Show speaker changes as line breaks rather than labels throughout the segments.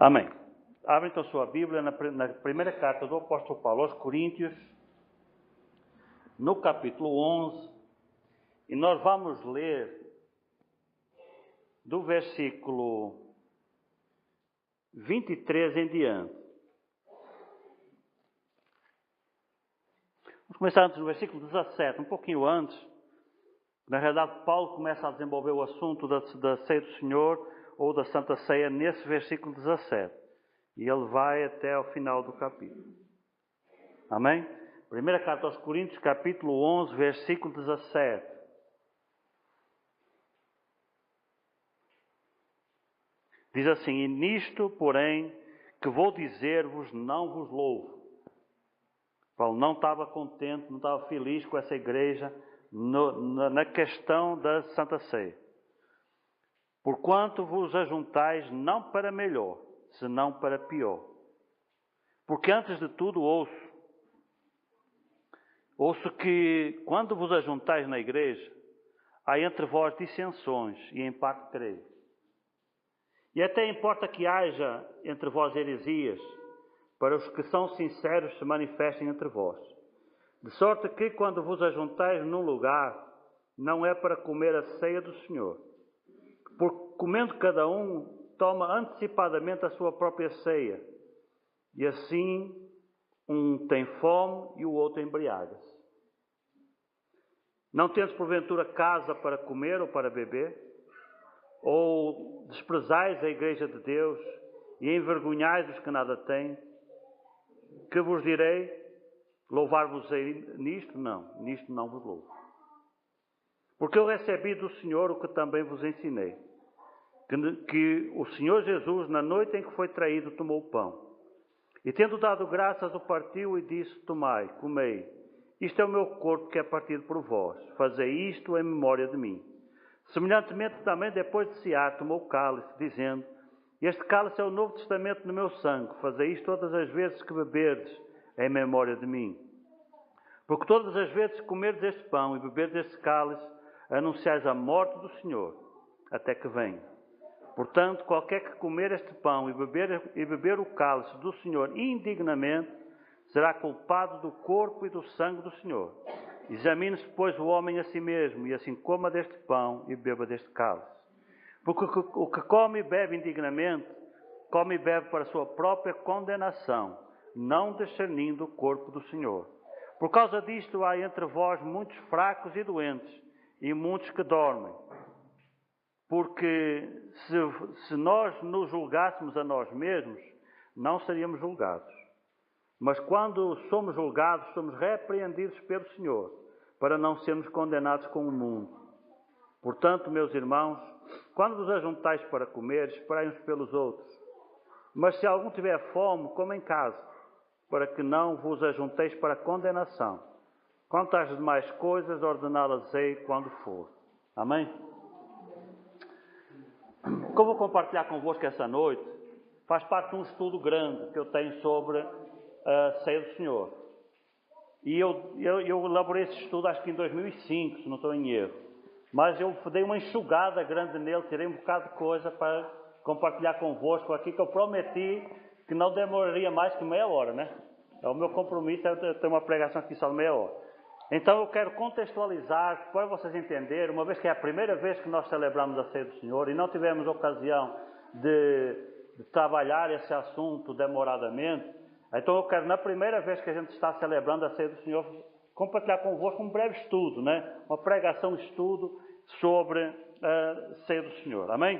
Amém. Abre então sua Bíblia na primeira carta do apóstolo Paulo aos Coríntios, no capítulo 11, e nós vamos ler do versículo 23 em diante. Vamos começar antes no versículo 17, um pouquinho antes. Na realidade, Paulo começa a desenvolver o assunto da ceia do Senhor ou da Santa Ceia nesse versículo 17. E ele vai até ao final do capítulo. Amém? Primeira carta aos Coríntios, capítulo 11, versículo 17. Diz assim: E nisto, porém, que vou dizer-vos, não vos louvo. Paulo não estava contente, não estava feliz com essa igreja na questão da Santa Ceia. Porquanto vos ajuntais não para melhor, senão para pior. Porque antes de tudo ouço que, quando vos ajuntais na igreja, há entre vós dissensões, e em parte creio. E até importa que haja entre vós heresias, para os que são sinceros se manifestem entre vós. De sorte que, quando vos ajuntais num lugar, não é para comer a ceia do Senhor. Porque, comendo cada um, toma antecipadamente a sua própria ceia. E assim, um tem fome e o outro embriaga-se. Não tendes, porventura, casa para comer ou para beber? Ou desprezais a igreja de Deus e envergonhais os que nada têm? Que vos direi? Louvar-vos-ei nisto? Não, nisto não vos louvo. Porque eu recebi do Senhor o que também vos ensinei. Que o Senhor Jesus, na noite em que foi traído, tomou o pão. E tendo dado graças, o partiu e disse: Tomai, comei. Isto é o meu corpo que é partido por vós. Fazei isto em memória de mim. Semelhantemente também, depois de cear, tomou o cálice, dizendo: Este cálice é o novo testamento no meu sangue. Fazei isto todas as vezes que beberdes, em memória de mim. Porque todas as vezes que comerdes este pão e beberdes este cálice, anunciais a morte do Senhor, até que venha. Portanto, qualquer que comer este pão e beber o cálice do Senhor indignamente, será culpado do corpo e do sangue do Senhor. Examine-se, pois, o homem a si mesmo, e assim coma deste pão e beba deste cálice. Porque o que come e bebe indignamente, come e bebe para a sua própria condenação, não discernindo o corpo do Senhor. Por causa disto há entre vós muitos fracos e doentes, e muitos que dormem. Porque se nós nos julgássemos a nós mesmos, não seríamos julgados. Mas quando somos julgados, somos repreendidos pelo Senhor, para não sermos condenados com o mundo. Portanto, meus irmãos, quando vos ajuntais para comer, esperai uns pelos outros. Mas se algum tiver fome, coma em casa, para que não vos ajunteis para condenação. Quanto às demais coisas, ordená-las-ei quando for. Amém? O que eu vou compartilhar convosco essa noite faz parte de um estudo grande que eu tenho sobre a ceia do Senhor. E eu elaborei esse estudo acho que em 2005, se não estou em erro. Mas eu dei uma enxugada grande nele, tirei um bocado de coisa para compartilhar convosco aqui, que eu prometi que não demoraria mais que meia hora, né? É o meu compromisso, é ter uma pregação aqui só de meia hora. Então eu quero contextualizar, para vocês entenderem, uma vez que é a primeira vez que nós celebramos a ceia do Senhor e não tivemos ocasião de trabalhar esse assunto demoradamente, então eu quero, na primeira vez que a gente está celebrando a ceia do Senhor, compartilhar convosco um breve estudo, né? Uma pregação, estudo sobre a ceia do Senhor. Amém?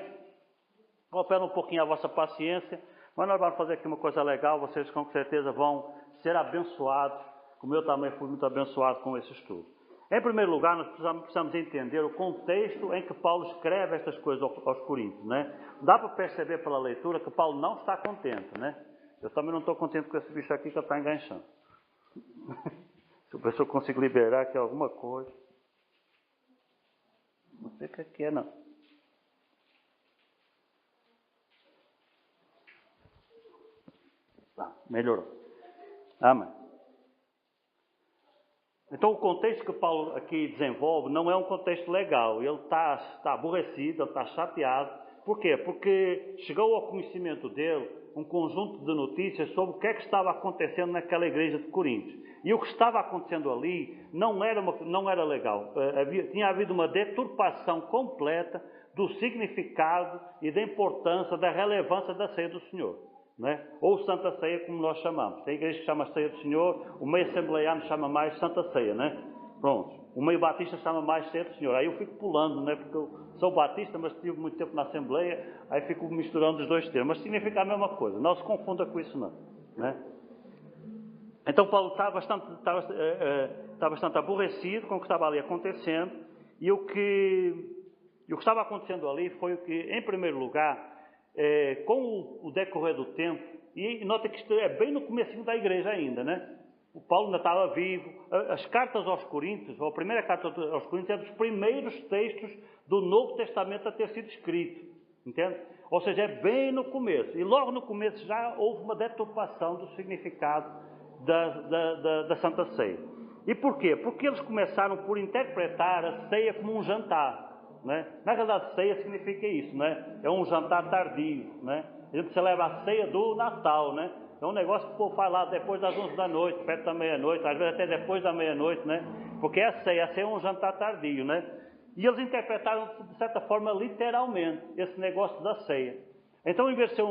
Eu peço um pouquinho a vossa paciência, mas nós vamos fazer aqui uma coisa legal, vocês com certeza vão ser abençoados, como eu também fui muito abençoado com esse estudo. Em primeiro lugar, nós precisamos entender o contexto em que Paulo escreve estas coisas aos Coríntios, né? Dá para perceber pela leitura que Paulo não está contente, né? Eu também não estou contente com esse bicho aqui que está enganchando. Se o pessoal conseguir liberar aqui alguma coisa. Não sei o que é, não. Tá, melhorou. Amém. Então o contexto que Paulo aqui desenvolve não é um contexto legal. Ele está aborrecido, ele está chateado. Por quê? Porque chegou ao conhecimento dele um conjunto de notícias sobre o que é que estava acontecendo naquela igreja de Corinto. E o que estava acontecendo ali não era legal. Tinha havido uma deturpação completa do significado e da importância, da relevância da ceia do Senhor. Né? Ou Santa Ceia, como nós chamamos. Tem igreja que chama Ceia do Senhor, o meio assembleiano chama mais Santa Ceia, né? Pronto. O meio batista chama mais Ceia do Senhor. Aí eu fico pulando, né? Porque eu sou batista, mas tive muito tempo na Assembleia, aí fico misturando os dois termos. Mas significa a mesma coisa. Não se confunda com isso, não. Né? Então Paulo está bastante aborrecido com o que estava ali acontecendo. E o que estava acontecendo ali foi o que, em primeiro lugar, com o decorrer do tempo, e nota que isto é bem no comecinho da igreja ainda, né? O Paulo ainda estava vivo. As cartas aos Coríntios, ou a primeira carta aos Coríntios, é dos primeiros textos do Novo Testamento a ter sido escrito, entende? Ou seja, é bem no começo. E logo no começo já houve uma deturpação do significado da Santa Ceia. E porquê? Porque eles começaram por interpretar a ceia como um jantar. Né? Na realidade, ceia significa isso, né? É um jantar tardio, né? A gente celebra a ceia do Natal, né? É um negócio que o povo faz lá depois das 11 da noite, perto da meia-noite, às vezes até depois da meia-noite, né? Porque a ceia é um jantar tardio, né? E eles interpretaram, de certa forma, literalmente, esse negócio da ceia. Então, em vez de ser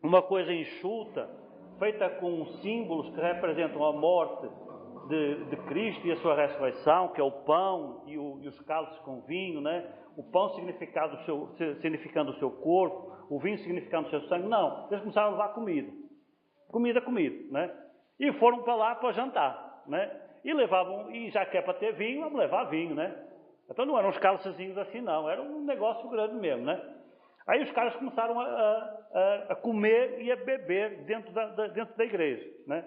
uma coisa enxuta, feita com símbolos que representam a morte de Cristo e a sua ressurreição, que é o pão e os cálices com vinho, né? O pão significando o seu corpo, o vinho significando o seu sangue. Não, eles começaram a levar comida, né? E foram para lá para jantar, né? E levavam, e já que é para ter vinho, vamos levar vinho, né? Então não eram uns cálicezinhos assim, não, era um negócio grande mesmo, né? Aí os caras começaram a comer e a beber dentro da igreja, né?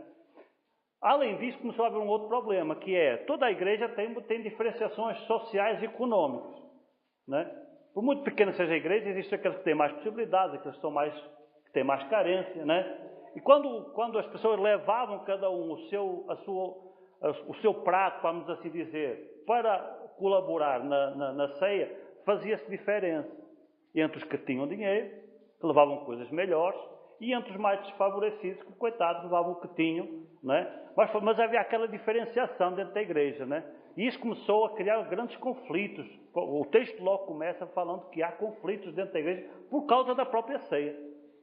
Além disso, começou a haver um outro problema, que é, toda a igreja tem diferenciações sociais e econômicas, né? Por muito pequena que seja a igreja, existem aqueles que têm mais possibilidades, aqueles que têm mais carência, né? E quando as pessoas levavam cada um o seu prato, vamos assim dizer, para colaborar na ceia, fazia-se diferença entre os que tinham dinheiro, que levavam coisas melhores, e entre os mais desfavorecidos, que, coitados, levavam o que tinham, né? Mas havia aquela diferenciação dentro da igreja, né? E isso começou a criar grandes conflitos. O texto logo começa falando que há conflitos dentro da igreja por causa da própria ceia.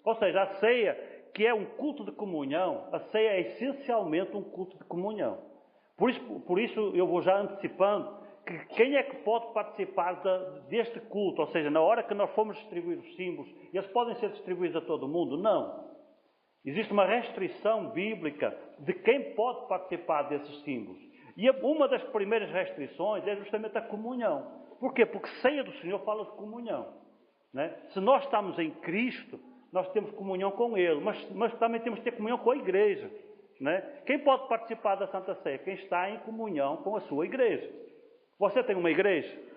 Ou seja, a ceia, que é um culto de comunhão, a ceia é essencialmente um culto de comunhão. Por isso eu vou já antecipando que quem é que pode participar deste culto, ou seja, na hora que nós formos distribuir os símbolos, eles podem ser distribuídos a todo mundo? Não. Existe uma restrição bíblica de quem pode participar desses símbolos. E uma das primeiras restrições é justamente a comunhão. Por quê? Porque ceia do Senhor fala de comunhão, né? Se nós estamos em Cristo, nós temos comunhão com Ele, mas também temos que ter comunhão com a igreja, né? Quem pode participar da Santa Ceia? Quem está em comunhão com a sua igreja. Você tem uma igreja?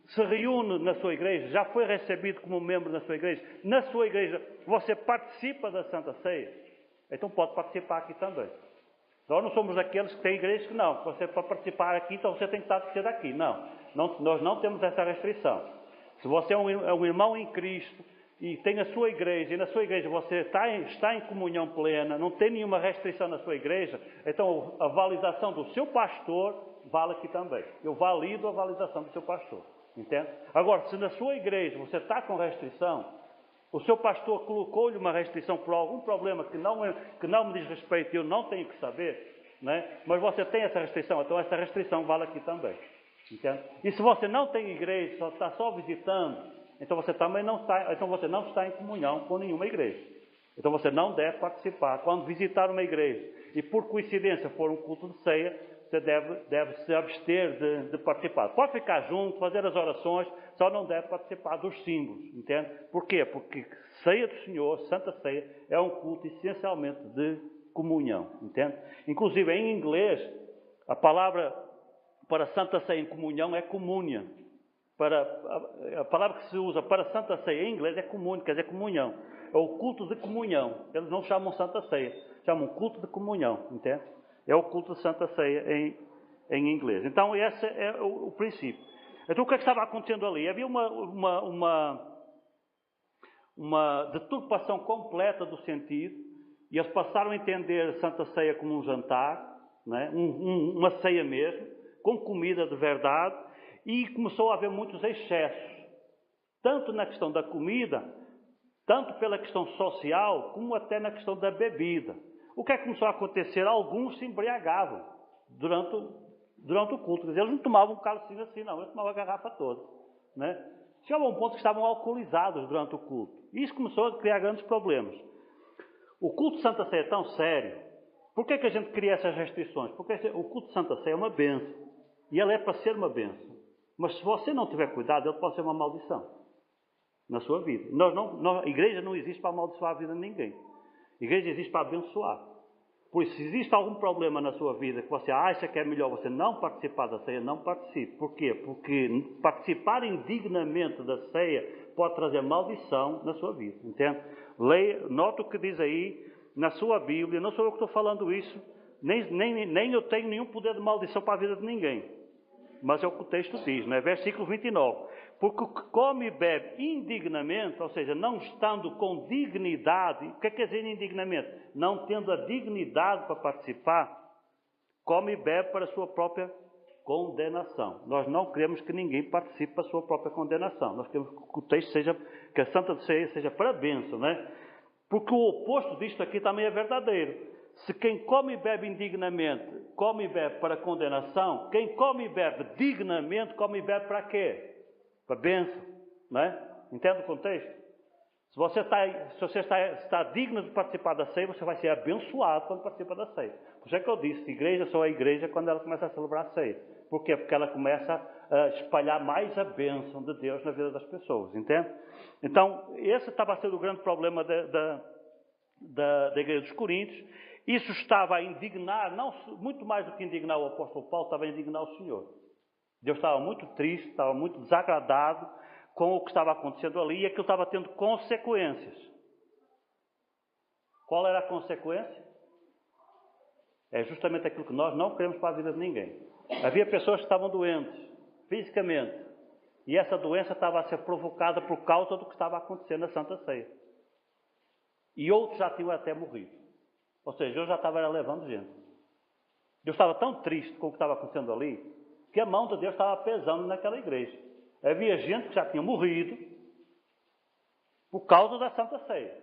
Se reúne na sua igreja? Já foi recebido como membro na sua igreja? Na sua igreja você participa da Santa Ceia? Então pode participar aqui também. Nós não somos daqueles que têm igrejas que não. Você para participar aqui, então você tem que ser daqui. Não, nós não temos essa restrição. Se você é um irmão em Cristo e tem a sua igreja, e na sua igreja você está em comunhão plena, não tem nenhuma restrição na sua igreja, então a validação do seu pastor vale aqui também. Eu valido a validação do seu pastor. Entende? Agora, se na sua igreja você está com restrição, o seu pastor colocou-lhe uma restrição por algum problema que não me diz respeito e eu não tenho que saber, né? Mas você tem essa restrição, então essa restrição vale aqui também. Entende? E se você não tem igreja, está só visitando, então você não está em comunhão com nenhuma igreja. Então você não deve participar. Quando visitar uma igreja e por coincidência for um culto de ceia, você deve se abster de participar. Pode ficar junto, fazer as orações, só não deve participar dos símbolos, entende? Por quê? Porque ceia do Senhor, Santa Ceia, é um culto essencialmente de comunhão, entende? Inclusive, em inglês, a palavra para Santa Ceia em comunhão é communion. A palavra que se usa para Santa Ceia em inglês é communion, quer dizer comunhão. É o culto de comunhão. Eles não chamam Santa Ceia, chamam culto de comunhão, entende? É o culto de Santa Ceia em inglês. Então, esse é o princípio. Então, o que é que estava acontecendo ali? Havia uma uma deturpação completa do sentido, e eles passaram a entender a Santa Ceia como um jantar, né? Uma ceia mesmo, com comida de verdade, e começou a haver muitos excessos, tanto na questão da comida, tanto pela questão social, como até na questão da bebida. O que é que começou a acontecer? Alguns se embriagavam durante o culto. Quer dizer, eles não tomavam um cálice assim, não, eles tomavam a garrafa toda, né? Chegava a um ponto que estavam alcoolizados durante o culto. E isso começou a criar grandes problemas. O culto de Santa Ceia é tão sério. Por que é que a gente cria essas restrições? Porque o culto de Santa Ceia é uma bênção. E ele é para ser uma bênção. Mas se você não tiver cuidado, ele pode ser uma maldição na sua vida. A igreja não existe para amaldiçoar a vida de ninguém. A igreja existe para abençoar. Por isso, se existe algum problema na sua vida que você acha que é melhor você não participar da ceia, não participe. Por quê? Porque participar indignamente da ceia pode trazer maldição na sua vida. Entende? Leia, nota o que diz aí na sua Bíblia. Não sou eu que estou falando isso, nem eu tenho nenhum poder de maldição para a vida de ninguém. Mas é o que o texto diz, né? Versículo 29. Porque o que come e bebe indignamente, ou seja, não estando com dignidade, o que é que quer dizer indignamente? Não tendo a dignidade para participar, come e bebe para a sua própria condenação. Nós não queremos que ninguém participe para a sua própria condenação. Nós queremos que o texto seja, que a Santa Ceia seja para a bênção, né? Porque o oposto disto aqui também é verdadeiro. Se quem come e bebe indignamente, come e bebe para condenação, quem come e bebe dignamente, come e bebe para quê? Para bênção, não é? Entende o contexto? Se você está digno de participar da ceia, você vai ser abençoado quando participa da ceia. Por isso é que eu disse, igreja só é igreja quando ela começa a celebrar a ceia. Por quê? Porque ela começa a espalhar mais a bênção de Deus na vida das pessoas, entende? Então, esse estava a ser o grande problema da igreja dos Coríntios. Isso estava a indignar, não, muito mais do que indignar o apóstolo Paulo, estava a indignar o Senhor. Deus estava muito triste, estava muito desagradado com o que estava acontecendo ali, e aquilo estava tendo consequências. Qual era a consequência? É justamente aquilo que nós não queremos para a vida de ninguém. Havia pessoas que estavam doentes, fisicamente, e essa doença estava a ser provocada por causa do que estava acontecendo na Santa Ceia. E outros já tinham até morrido. Ou seja, Deus já estava levando gente. Deus estava tão triste com o que estava acontecendo ali, que a mão de Deus estava pesando naquela igreja. Havia gente que já tinha morrido por causa da Santa Ceia.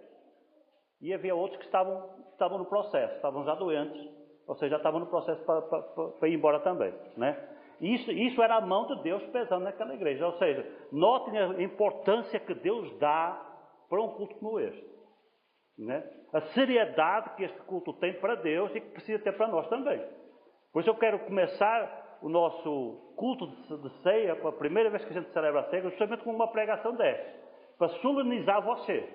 E havia outros que estavam no processo, estavam já doentes, ou seja, já estavam no processo para ir embora também, né? Isso era a mão de Deus pesando naquela igreja. Ou seja, notem a importância que Deus dá para um culto como este, né? A seriedade que este culto tem para Deus e que precisa ter para nós também. Por isso eu quero começar o nosso culto de ceia, a primeira vez que a gente celebra a ceia, justamente com uma pregação desta, para solenizar você,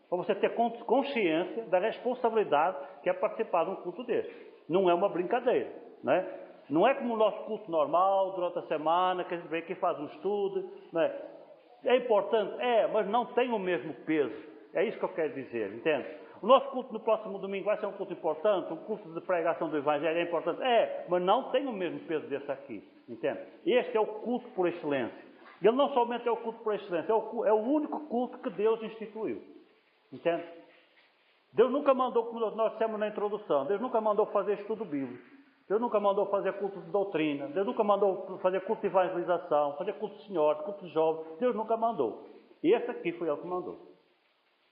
para você ter consciência da responsabilidade que é participar de um culto deste. Não é uma brincadeira, né? Não é como o nosso culto normal, durante a semana, que a gente vem aqui e faz um estudo, né? É importante? É, mas não tem o mesmo peso. É isso que eu quero dizer, entende? O nosso culto no próximo domingo vai ser um culto importante, um culto de pregação do Evangelho é importante. É, mas não tem o mesmo peso desse aqui, entende? Este é o culto por excelência. Ele não somente é o culto por excelência, é o único culto que Deus instituiu, entende? Deus nunca mandou, como nós dissemos na introdução, Deus nunca mandou fazer estudo bíblico. Deus nunca mandou fazer culto de doutrina. Deus nunca mandou fazer culto de evangelização, fazer culto de senhor, culto de jovem. Deus nunca mandou. E esse aqui foi Ele que mandou.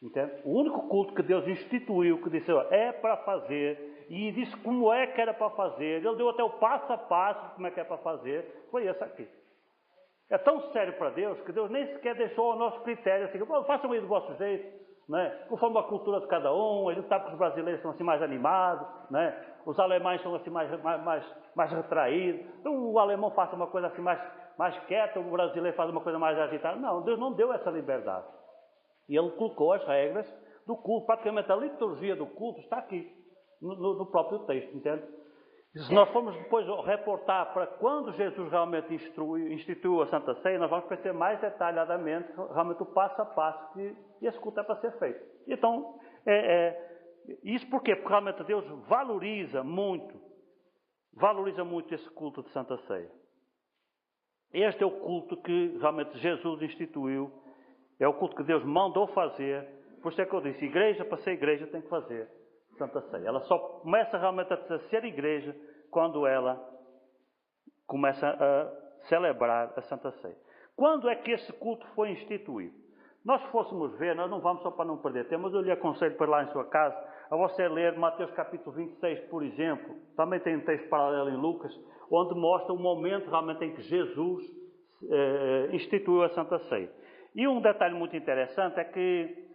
Entende? O único culto que Deus instituiu, que disse, é para fazer, e disse como é que era para fazer, Ele deu até o passo a passo de como é que é para fazer, foi esse aqui. É tão sério para Deus, que Deus nem sequer deixou o nosso critério, assim, façam aí do vosso jeito, né? Conforme a cultura de cada um. Ele sabe que os brasileiros são assim mais animados, né? Os alemães são assim mais retraídos, então o alemão faz uma coisa assim mais quieta, o brasileiro faz uma coisa mais agitada. Não, Deus não deu essa liberdade. E Ele colocou as regras do culto, praticamente a liturgia do culto está aqui, no próprio texto, entende? E se nós formos depois reportar para quando Jesus realmente instituiu a Santa Ceia, nós vamos perceber mais detalhadamente realmente o passo a passo que esse culto é para ser feito. Então, isso por quê? Porque realmente Deus valoriza muito esse culto de Santa Ceia. Este é o culto que realmente Jesus instituiu, é o culto que Deus mandou fazer, Por isso é que eu disse, igreja, para ser igreja, tem que fazer Santa Ceia. Ela só começa realmente a ser igreja quando ela começa a celebrar a Santa Ceia. Quando é que esse culto foi instituído? Nós fôssemos ver, nós não vamos só para não perder tempo, mas eu lhe aconselho para lá em sua casa, a você ler Mateus capítulo 26, por exemplo. Também tem um texto paralelo em Lucas, onde mostra o momento realmente em que Jesus instituiu a Santa Ceia. E um detalhe muito interessante é que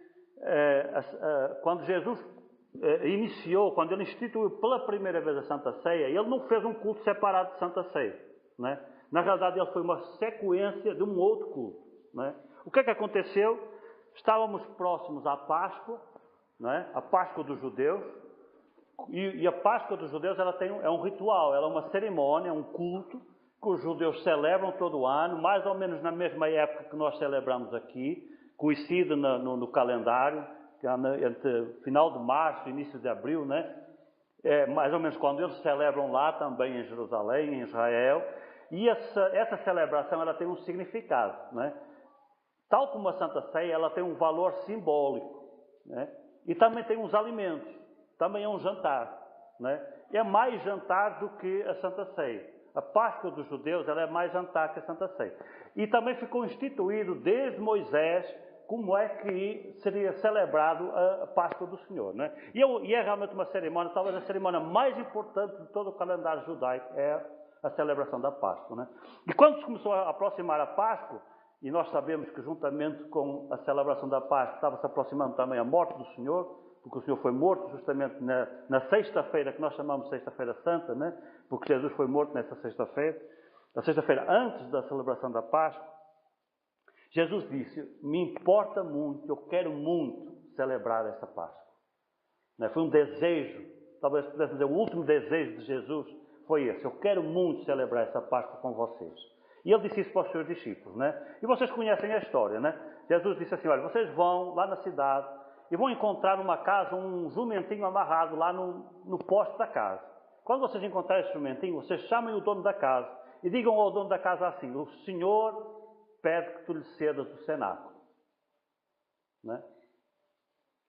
quando Jesus iniciou, quando ele instituiu pela primeira vez a Santa Ceia, ele não fez um culto separado de Santa Ceia, não é? Na realidade, ele foi uma sequência de um outro culto, não é? O que é que aconteceu? Estávamos próximos à Páscoa, não é? A Páscoa dos judeus, e a Páscoa dos judeus ela é um ritual, ela é uma cerimônia, um culto que os judeus celebram todo o ano, mais ou menos na mesma época que nós celebramos aqui, coincide no calendário, entre final de março e início de abril, né? Mais ou menos quando eles celebram lá também em Jerusalém, em Israel, e essa celebração ela tem um significado, né? Tal como a Santa Ceia, ela tem um valor simbólico, né? E também tem uns alimentos, também é um jantar, né? É mais jantar do que a Santa Ceia. A Páscoa dos judeus ela é mais jantar que a Santa Ceia. E também ficou instituído desde Moisés como é que seria celebrado a Páscoa do Senhor, né? E é realmente uma cerimônia, talvez a cerimônia mais importante de todo o calendário judaico é a celebração da Páscoa, né? E quando se começou a aproximar a Páscoa, e nós sabemos que juntamente com a celebração da Páscoa estava se aproximando também a morte do Senhor, porque o Senhor foi morto justamente na sexta-feira, que nós chamamos de Sexta-feira Santa, né? Porque Jesus foi morto nessa sexta-feira, a sexta-feira antes da celebração da Páscoa. Jesus disse, me importa muito, eu quero muito celebrar essa Páscoa. Né? Foi um desejo, talvez pudesse dizer, o último desejo de Jesus foi esse, eu quero muito celebrar essa Páscoa com vocês. E ele disse isso para os seus discípulos, né? E vocês conhecem a história, né? Jesus disse assim, olha, vocês vão lá na cidade e vão encontrar numa casa um jumentinho amarrado lá no poste da casa. Quando vocês encontrarem esse jumentinho, vocês chamem o dono da casa e digam ao dono da casa assim, o Senhor pede que tu lhe cedas o cenáculo. Né?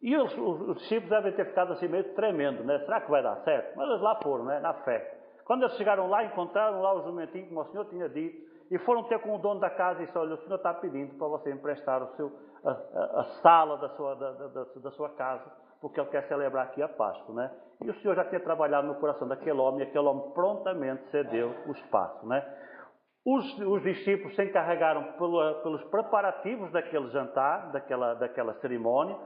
E os discípulos devem ter ficado assim meio tremendo, né? Será que vai dar certo? Mas eles lá foram, né? Na fé. Quando eles chegaram lá, encontraram lá o jumentinho, como o Senhor tinha dito, e foram ter com o dono da casa e disse, olha, o Senhor está pedindo para você emprestar a sala da sua casa, porque ele quer celebrar aqui a Páscoa, né? E o Senhor já tinha trabalhado no coração daquele homem, e aquele homem prontamente cedeu o espaço, né? Os discípulos se encarregaram pelos preparativos daquele jantar, daquela cerimónia,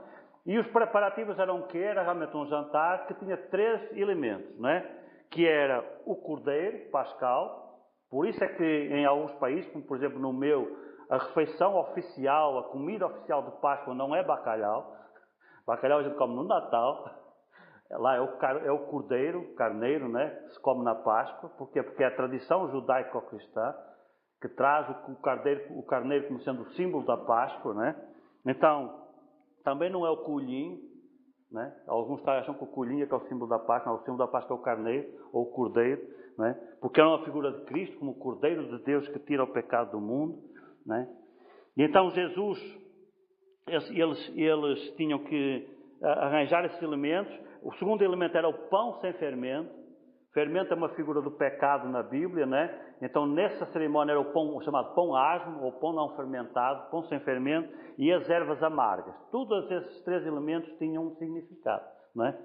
e os preparativos eram o quê? Era realmente um jantar que tinha 3 elementos, né? Que era o cordeiro pascal. Por isso é que em alguns países, como por exemplo no meu, a refeição oficial, a comida oficial de Páscoa não é bacalhau. Bacalhau a gente come no Natal. Lá é o cordeiro, carneiro, né? Que se come na Páscoa. Por quê? Porque é a tradição judaico-cristã que traz o carneiro como sendo o símbolo da Páscoa, né? Então, também não é o coelhinho, né? Alguns acham que o coelhinho é que é o símbolo da Páscoa, não, o símbolo da Páscoa é o carneiro ou o cordeiro, né? Porque é uma figura de Cristo como o Cordeiro de Deus que tira o pecado do mundo, né? E então Jesus, eles tinham que arranjar esses elementos. O segundo elemento era o pão sem fermento. Fermento é uma figura do pecado na Bíblia, né? Então nessa cerimônia era o pão chamado pão asmo, ou pão não fermentado, pão sem fermento, e as ervas amargas. Todos esses 3 elementos tinham um significado, né?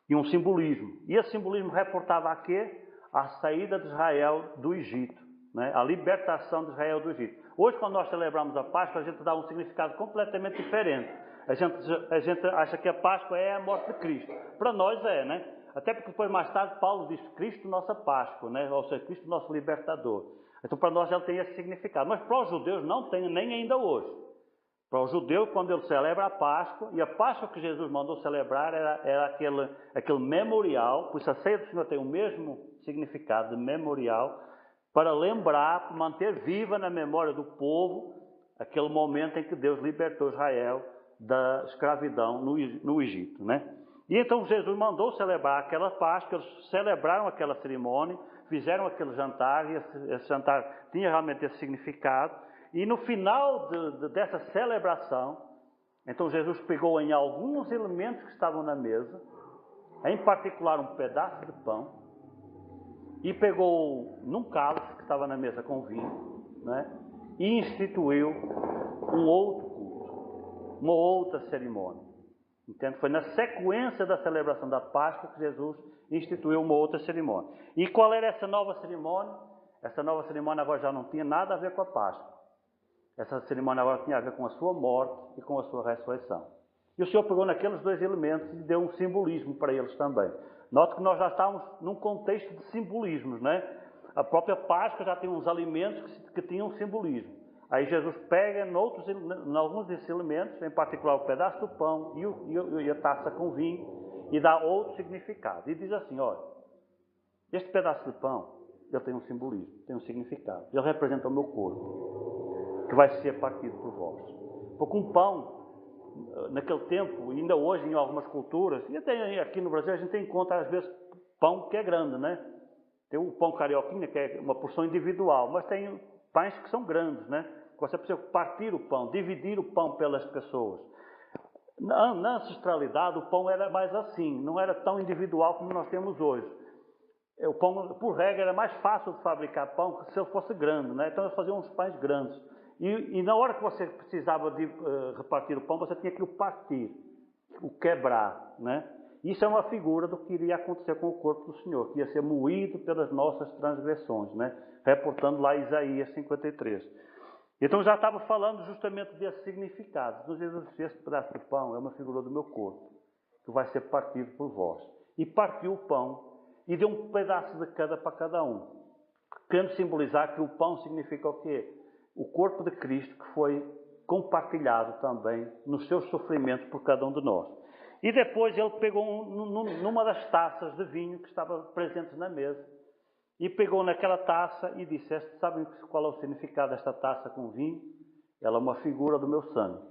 E um simbolismo. E esse simbolismo reportava a quê? A saída de Israel do Egito, né? A libertação de Israel do Egito. Hoje, quando nós celebramos a Páscoa, a gente dá um significado completamente diferente. A gente acha que a Páscoa é a morte de Cristo. Para nós é, né? Até porque depois, mais tarde, Paulo diz Cristo nossa Páscoa, né? Ou seja, Cristo nosso libertador. Então, para nós, ele tem esse significado. Mas para os judeus não tem, nem ainda hoje. Para o judeu, quando ele celebra a Páscoa, e a Páscoa que Jesus mandou celebrar era aquele memorial, por isso a ceia do Senhor tem o mesmo significado de memorial, para lembrar, manter viva na memória do povo aquele momento em que Deus libertou Israel da escravidão no Egito, né? E então Jesus mandou celebrar aquela Páscoa, eles celebraram aquela cerimônia, fizeram aquele jantar, e esse jantar tinha realmente esse significado. E no final dessa celebração, Então Jesus pegou em alguns elementos que estavam na mesa, em particular um pedaço de pão, e pegou num cálice que estava na mesa com vinho, né? E instituiu um outro culto, uma outra cerimônia. Entende? Foi na sequência da celebração da Páscoa que Jesus instituiu uma outra cerimônia. E qual era essa nova cerimônia? Essa nova cerimônia agora já não tinha nada a ver com a Páscoa. Essa cerimônia agora tinha a ver com a sua morte e com a sua ressurreição. E o Senhor pegou naqueles dois elementos e deu um simbolismo para eles também. Note que nós já estávamos num contexto de simbolismos, não é? A própria Páscoa já tem uns alimentos que tinham simbolismo. Aí Jesus pega em alguns desses elementos, em particular o pedaço do pão e a taça com vinho, e dá outro significado. E diz assim, olha, este pedaço de pão, ele tem um simbolismo, tem um significado. Ele representa o meu corpo, que vai ser partido por vós. Porque um pão, naquele tempo, e ainda hoje em algumas culturas, e até aqui no Brasil a gente encontra às vezes pão que é grande, né? Tem o pão carioquinha, que é uma porção individual, mas tem pães que são grandes, né? Você precisa partir o pão, dividir o pão pelas pessoas. Na ancestralidade o pão era mais assim, não era tão individual como nós temos hoje. O pão, por regra, era mais fácil de fabricar pão que se ele fosse grande, né? Então eles faziam uns pães grandes. E na hora que você precisava de repartir o pão, você tinha que o partir, o quebrar, né? Isso é uma figura do que iria acontecer com o corpo do Senhor, que ia ser moído pelas nossas transgressões, né? Reportando lá Isaías 53. Então já estava falando justamente desse significado. Então Jesus disse, este pedaço de pão é uma figura do meu corpo, que vai ser partido por vós. E partiu o pão e deu um pedaço de cada para cada um, querendo simbolizar que o pão significa o quê? O corpo de Cristo que foi compartilhado também nos seus sofrimentos por cada um de nós. E depois ele pegou numa das taças de vinho que estavam presentes na mesa, e pegou naquela taça e disse, sabem qual é o significado desta taça com vinho? Ela é uma figura do meu sangue,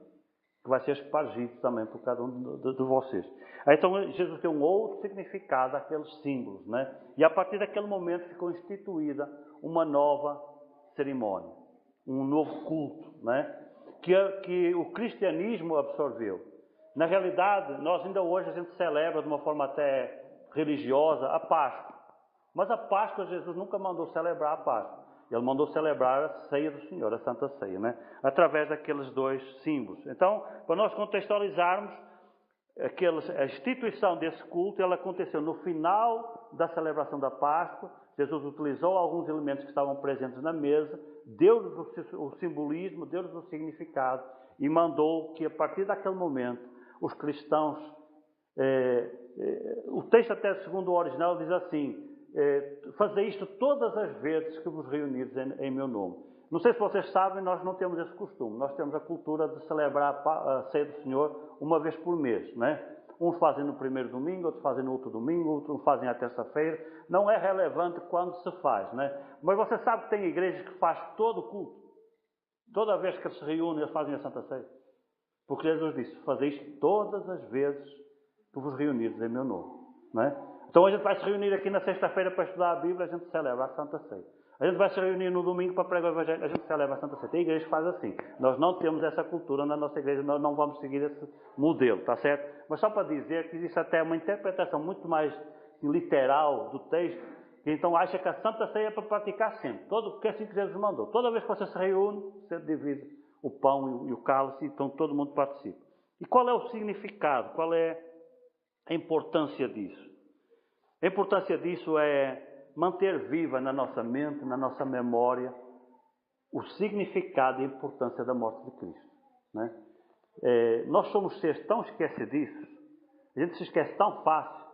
que vai ser espargido também por cada um de vocês. Então Jesus deu um outro significado àqueles símbolos, né? E a partir daquele momento ficou instituída uma nova cerimônia, um novo culto, né? Que o cristianismo absorveu. Na realidade, nós ainda hoje a gente celebra de uma forma até religiosa a Páscoa. Mas a Páscoa, Jesus nunca mandou celebrar a Páscoa. Ele mandou celebrar a ceia do Senhor, a Santa Ceia, né? Através daqueles dois símbolos. Então, para nós contextualizarmos, a instituição desse culto, ela aconteceu no final da celebração da Páscoa. Jesus utilizou alguns elementos que estavam presentes na mesa, deu-lhes o simbolismo, deu-lhes o significado e mandou que, a partir daquele momento, os cristãos... o texto até segundo o original diz assim, fazer isto todas as vezes que vos reunires em meu nome. Não sei se vocês sabem, nós não temos esse costume. Nós temos a cultura de celebrar a ceia do Senhor uma vez por mês, né? Uns fazem no primeiro domingo, outros fazem no outro domingo, outros fazem à terça-feira. Não é relevante quando se faz, né? Mas você sabe que tem igrejas que faz todo o culto. Toda vez que se reúnem, eles fazem a Santa Ceia. Porque Jesus disse, fazei isto todas as vezes que vos reunires em meu nome, não é? Então a gente vai se reunir aqui na sexta-feira para estudar a Bíblia, a gente celebra a Santa Ceia. A gente vai se reunir no domingo para pregar o Evangelho, a gente celebra a Santa Ceia. Tem igreja que faz assim. Nós não temos essa cultura na nossa igreja, nós não vamos seguir esse modelo, está certo? Mas só para dizer que existe até uma interpretação muito mais literal do texto, que então acha que a Santa Ceia é para praticar sempre. Porque é assim que Jesus mandou. Toda vez que você se reúne, você divide o pão e o cálice, então todo mundo participa. E qual é o significado? Qual é a importância disso? A importância disso é manter viva na nossa mente, na nossa memória, o significado e a importância da morte de Cristo, né? Nós somos seres tão esquecidiços, a gente se esquece tão fácil,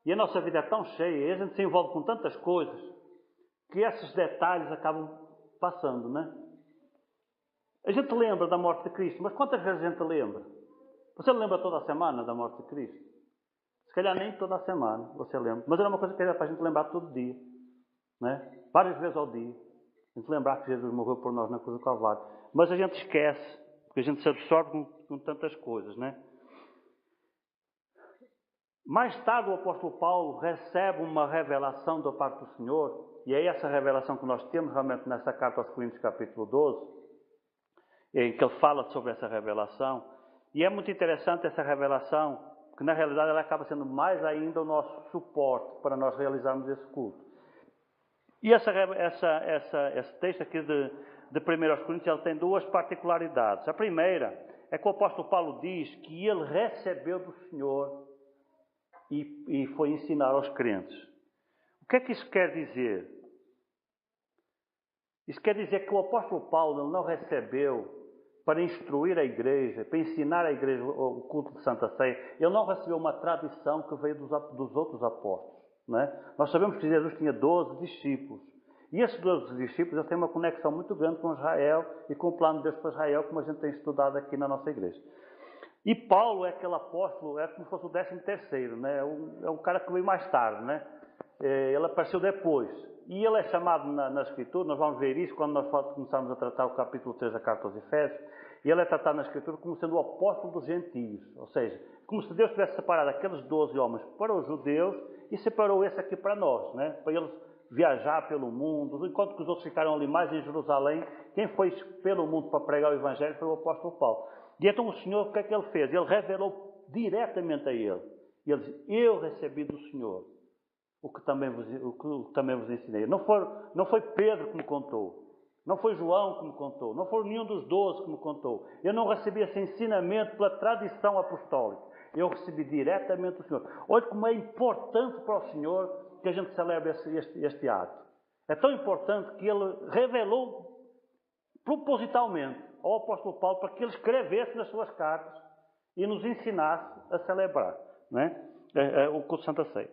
e a nossa vida é tão cheia, e a gente se envolve com tantas coisas, que esses detalhes acabam passando, né? A gente lembra da morte de Cristo, mas quantas vezes a gente lembra? Você lembra toda a semana da morte de Cristo? Se calhar nem toda a semana você lembra. Mas era uma coisa que era para a gente lembrar todo dia, né? Várias vezes ao dia. A gente lembrar que Jesus morreu por nós na cruz do Calvário. Mas a gente esquece, porque a gente se absorve com tantas coisas, né? Mais tarde o apóstolo Paulo recebe uma revelação da parte do Senhor, e é essa revelação que nós temos realmente nessa carta aos Coríntios capítulo 12, em que ele fala sobre essa revelação, E é muito interessante essa revelação, porque na realidade ela acaba sendo mais ainda o nosso suporte para nós realizarmos esse culto. E esse texto aqui de 1 Coríntios, ele tem duas particularidades. A primeira é que o apóstolo Paulo diz que ele recebeu do Senhor e foi ensinar aos crentes. O que é que isso quer dizer? Isso quer dizer que o apóstolo Paulo ele não recebeu para instruir a igreja, para ensinar a igreja o culto de Santa Ceia. Ele não recebeu uma tradição que veio dos outros apóstolos. Não é? Nós sabemos que Jesus tinha 12 discípulos. E esses 12 discípulos eles têm uma conexão muito grande com Israel e com o plano de Deus para Israel, como a gente tem estudado aqui na nossa igreja. E Paulo é aquele apóstolo, é como se fosse o 13º, né? É um cara que veio mais tarde, né? Ele apareceu depois. E ele é chamado na Escritura, nós vamos ver isso quando nós começarmos a tratar o capítulo 3 da Carta aos Efésios, e ele é tratado na Escritura como sendo o apóstolo dos gentios. Ou seja, como se Deus tivesse separado aqueles 12 homens para os judeus e separou esse aqui para nós, né? Para eles viajar pelo mundo, enquanto que os outros ficaram ali mais em Jerusalém. Quem foi pelo mundo para pregar o Evangelho foi o apóstolo Paulo. E então o Senhor, o que é que ele fez? Ele revelou diretamente a ele. E ele disse, eu recebi do Senhor o que também vos ensinei. Não foi Pedro que me contou. Não foi João que me contou. Não foi nenhum dos 12 que me contou. Eu não recebi esse ensinamento pela tradição apostólica. Eu recebi diretamente do Senhor. Olha como é importante para o Senhor que a gente celebre este ato. É tão importante que ele revelou propositalmente ao apóstolo Paulo para que ele escrevesse nas suas cartas e nos ensinasse a celebrar, não é? O culto de Santa Ceia.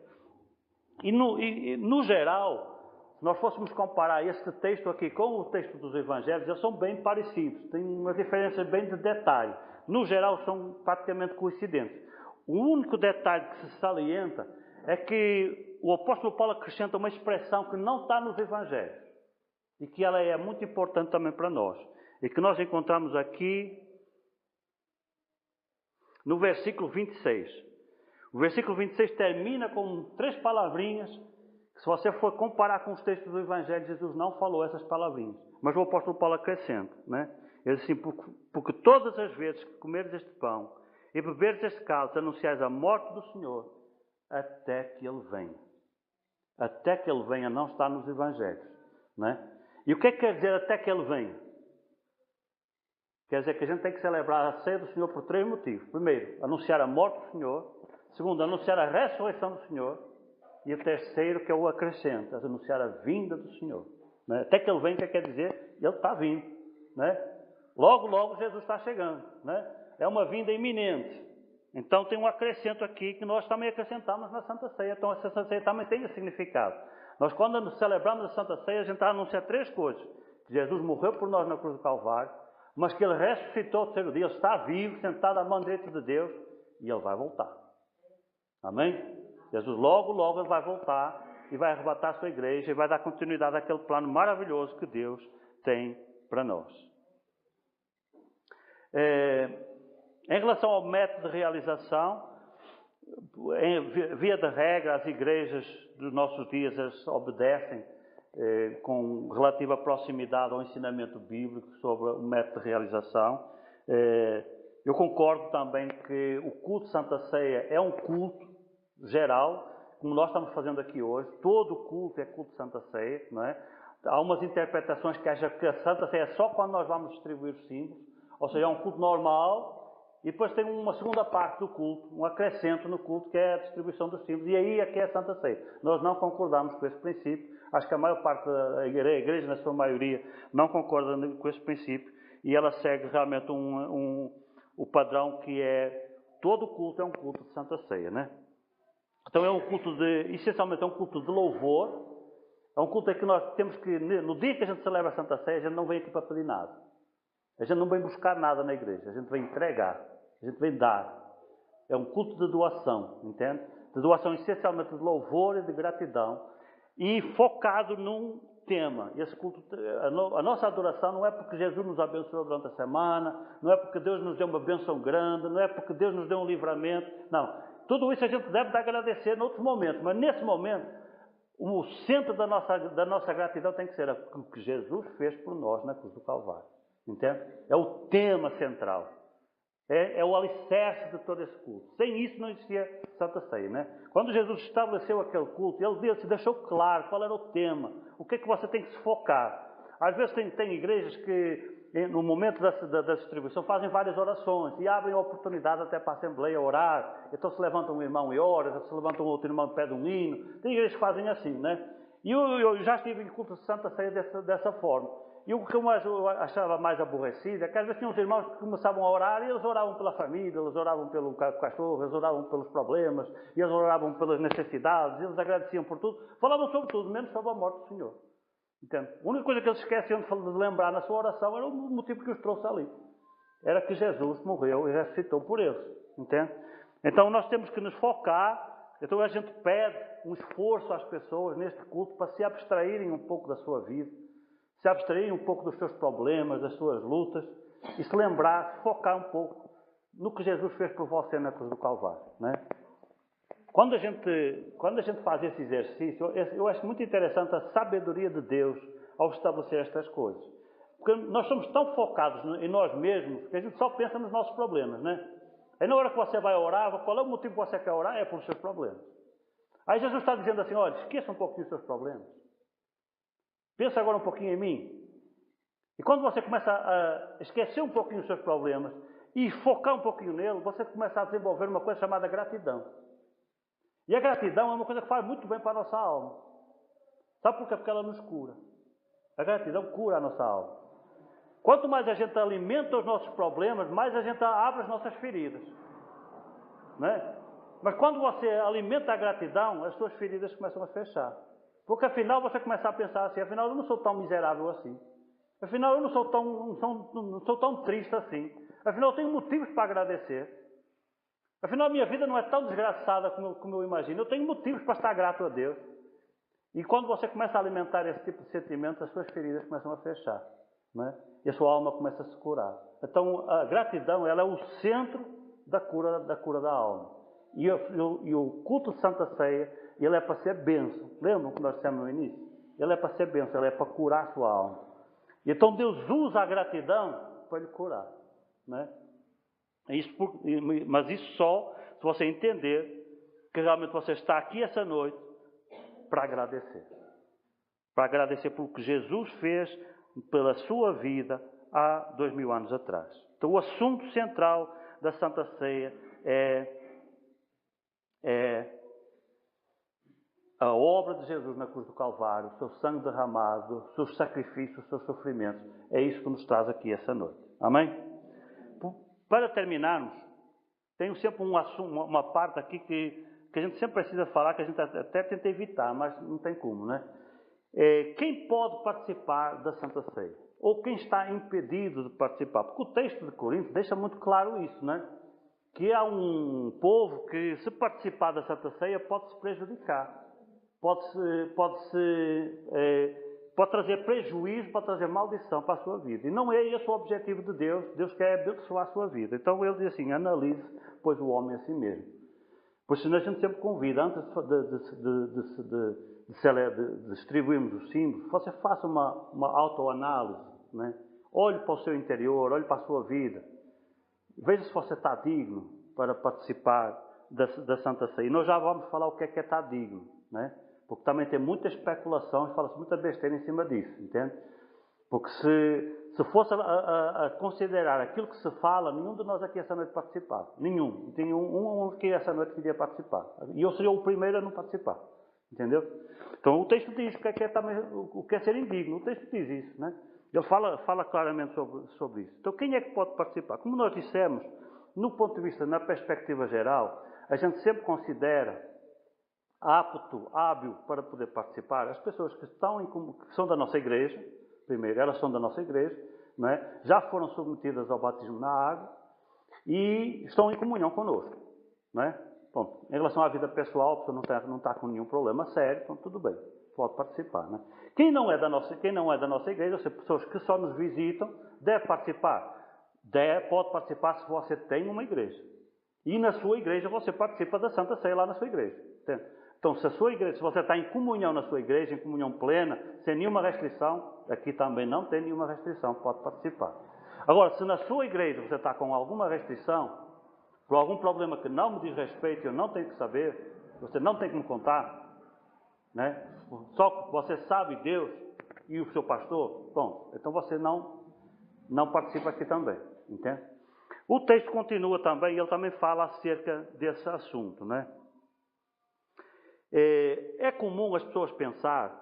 E no geral, se nós fôssemos comparar este texto aqui com o texto dos Evangelhos, eles são bem parecidos, têm umas diferenças bem de detalhe. No geral, são praticamente coincidentes. O único detalhe que se salienta é que o apóstolo Paulo acrescenta uma expressão que não está nos Evangelhos e que ela é muito importante também para nós. E que nós encontramos aqui no versículo 26. O versículo 26 termina com 3 palavrinhas, que se você for comparar com os textos do Evangelho, Jesus não falou essas palavrinhas. Mas o apóstolo Paulo acrescenta, né? Ele diz assim, porque todas as vezes que comeres este pão e beberes este cálice, anunciais a morte do Senhor, até que Ele venha. Até que Ele venha não está nos Evangelhos, né? E o que é que quer dizer até que Ele venha? Quer dizer que a gente tem que celebrar a ceia do Senhor por 3 motivos. Primeiro, anunciar a morte do Senhor. Segundo, anunciar a ressurreição do Senhor. E o terceiro, que é o acrescento, é anunciar a vinda do Senhor. Né? Até que Ele venha, o que quer dizer? Ele está vindo. Né? Logo, logo Jesus está chegando. Né? É uma vinda iminente. Então tem um acrescento aqui que nós também acrescentamos na Santa Ceia. Então a Santa Ceia também tem esse significado. Nós quando celebramos a Santa Ceia, a gente está a anunciar 3 coisas. Que Jesus morreu por nós na cruz do Calvário, mas que Ele ressuscitou ao 3º dia, Ele está vivo, sentado à mão direita de Deus, e Ele vai voltar. Amém? Jesus logo, logo Ele vai voltar e vai arrebatar a sua igreja e vai dar continuidade àquele plano maravilhoso que Deus tem para nós. Em relação ao método de realização, via de regra, as igrejas dos nossos dias as obedecem com relativa proximidade ao ensinamento bíblico sobre o método de realização. Eu concordo também que o culto de Santa Ceia é um culto geral, como nós estamos fazendo aqui hoje. Todo culto é culto de Santa Ceia, não é? Há umas interpretações que acham que a Santa Ceia é só quando nós vamos distribuir os símbolos, ou seja, é um culto normal, e depois tem uma segunda parte do culto, um acrescento no culto, que é a distribuição dos símbolos, e aí é que é a Santa Ceia. Nós não concordamos com esse princípio, acho que a maior parte da igreja, na sua maioria, não concorda com esse princípio, e ela segue realmente o padrão que é, todo culto é um culto de Santa Ceia, né? Então é um culto essencialmente é um culto de louvor, é um culto em que nós temos que, no dia que a gente celebra a Santa Ceia, a gente não vem aqui para pedir nada. A gente não vem buscar nada na igreja, a gente vem entregar, a gente vem dar. É um culto de doação, entende? De doação essencialmente de louvor e de gratidão, e focado num tema. Esse culto, a nossa adoração não é porque Jesus nos abençoou durante a semana, não é porque Deus nos deu uma bênção grande, não é porque Deus nos deu um livramento, não. Tudo isso a gente deve agradecer noutros momentos, mas nesse momento, o centro da nossa gratidão tem que ser o que Jesus fez por nós na cruz do Calvário. Entende? É o tema central. É o alicerce de todo esse culto. Sem isso não existia Santa Ceia, né? Quando Jesus estabeleceu aquele culto, ele deixou claro qual era o tema, o que é que você tem que se focar. Às vezes tem igrejas que, no momento da distribuição, fazem várias orações e abrem a oportunidade até para a Assembleia orar. Então se levanta um irmão e ora, se levanta um outro irmão e pede um hino. Tem igrejas que fazem assim, né? E eu já estive em culto de Santa Ceia dessa forma. E o que eu achava mais aborrecido é que às vezes tinha uns irmãos que começavam a orar e eles oravam pela família, eles oravam pelo cachorro, eles oravam pelos problemas, eles oravam pelas necessidades, eles agradeciam por tudo, falavam sobre tudo, menos sobre a morte do Senhor. Entende? A única coisa que eles esqueciam de lembrar na sua oração era o motivo que os trouxe ali. Era que Jesus morreu e ressuscitou por eles. Entende? Então nós temos que nos focar. Então a gente pede um esforço às pessoas neste culto para se abstraírem um pouco da sua vida, se abstraírem um pouco dos seus problemas, das suas lutas, e se lembrar, se focar um pouco no que Jesus fez por você na cruz do Calvário. Né? Quando a gente faz esse exercício, eu acho muito interessante a sabedoria de Deus ao estabelecer estas coisas. Porque nós somos tão focados em nós mesmos que a gente só pensa nos nossos problemas. Né? Aí na hora que você vai orar, qual é o motivo que você quer orar? É pelos seus problemas. Aí Jesus está dizendo assim, olha, esqueça um pouquinho os seus problemas. Pensa agora um pouquinho em mim. E quando você começa a esquecer um pouquinho os seus problemas e focar um pouquinho nele, você começa a desenvolver uma coisa chamada gratidão. E a gratidão é uma coisa que faz muito bem para a nossa alma. Sabe por quê? Porque ela nos cura. A gratidão cura a nossa alma. Quanto mais a gente alimenta os nossos problemas, mais a gente abre as nossas feridas. Não é? Mas quando você alimenta a gratidão, as suas feridas começam a fechar. Porque afinal você começa a pensar assim, afinal eu não sou tão miserável assim. Afinal eu não sou tão triste assim. Afinal eu tenho motivos para agradecer. Afinal a minha vida não é tão desgraçada como eu imagino. Eu tenho motivos para estar grato a Deus. E quando você começa a alimentar esse tipo de sentimentos, as suas feridas começam a fechar. Não é? E a sua alma começa a se curar. Então a gratidão ela é o centro da cura da alma. E o culto de Santa Ceia, ele é para ser bênção. Lembram que nós dissemos no início? Ele é para ser bênção, ele é para curar a sua alma. E então Deus usa a gratidão para lhe curar. Né? Mas isso só se você entender que realmente você está aqui essa noite para agradecer. Para agradecer pelo que Jesus fez pela sua vida há 2000 anos atrás. Então o assunto central da Santa Ceia é a obra de Jesus na cruz do Calvário, o seu sangue derramado, os seus sacrifícios, os seus sofrimentos. É isso que nos traz aqui essa noite. Amém? Para terminarmos, tenho sempre uma parte aqui que a gente sempre precisa falar, que a gente até tenta evitar, mas não tem como, né? Quem pode participar da Santa Ceia? Ou quem está impedido de participar? Porque o texto de Coríntios deixa muito claro isso, né? Que há um povo que, se participar da Santa Ceia, pode se prejudicar. Pode trazer prejuízo, pode trazer maldição para a sua vida. E não é esse o objetivo de Deus. Deus quer abençoar a sua vida. Então ele diz assim, analise, pois o homem é assim mesmo. Pois senão a gente sempre convida, antes de distribuirmos os símbolos, você faça uma autoanálise. Né? Olhe para o seu interior, olhe para a sua vida. Veja se você está digno para participar da Santa Ceia. E nós já vamos falar o que é estar digno. Né? Porque também tem muita especulação e fala-se muita besteira em cima disso, entende? Porque se fosse a considerar aquilo que se fala, nenhum de nós aqui essa noite participava. Nenhum. Tinha um aqui essa noite que iria participar. E eu seria o primeiro a não participar. Entendeu? Então o texto diz o que é ser indigno. O texto diz isso, né? Ele fala claramente sobre isso. Então quem é que pode participar? Como nós dissemos, no ponto de vista, na perspectiva geral, a gente sempre considera apto, hábil para poder participar as pessoas que são da nossa igreja. Primeiro, elas são da nossa igreja, não é? Já foram submetidas ao batismo na água e estão em comunhão conosco. Não é? Bom, em relação à vida pessoal, a pessoa não está com nenhum problema sério, então tudo bem, pode participar. Não é? Quem não é da nossa igreja, ou seja, pessoas que só nos visitam, deve participar. Pode participar se você tem uma igreja. E na sua igreja você participa da Santa Ceia lá na sua igreja. Entende? Então, se você está em comunhão na sua igreja, em comunhão plena, sem nenhuma restrição, aqui também não tem nenhuma restrição, pode participar. Agora, se na sua igreja você está com alguma restrição, por algum problema que não me diz respeito, eu não tenho que saber, você não tem que me contar, né? Só que você sabe Deus e o seu pastor, bom, então você não participa aqui também, entende? O texto continua também, e ele também fala acerca desse assunto, né? É comum as pessoas pensar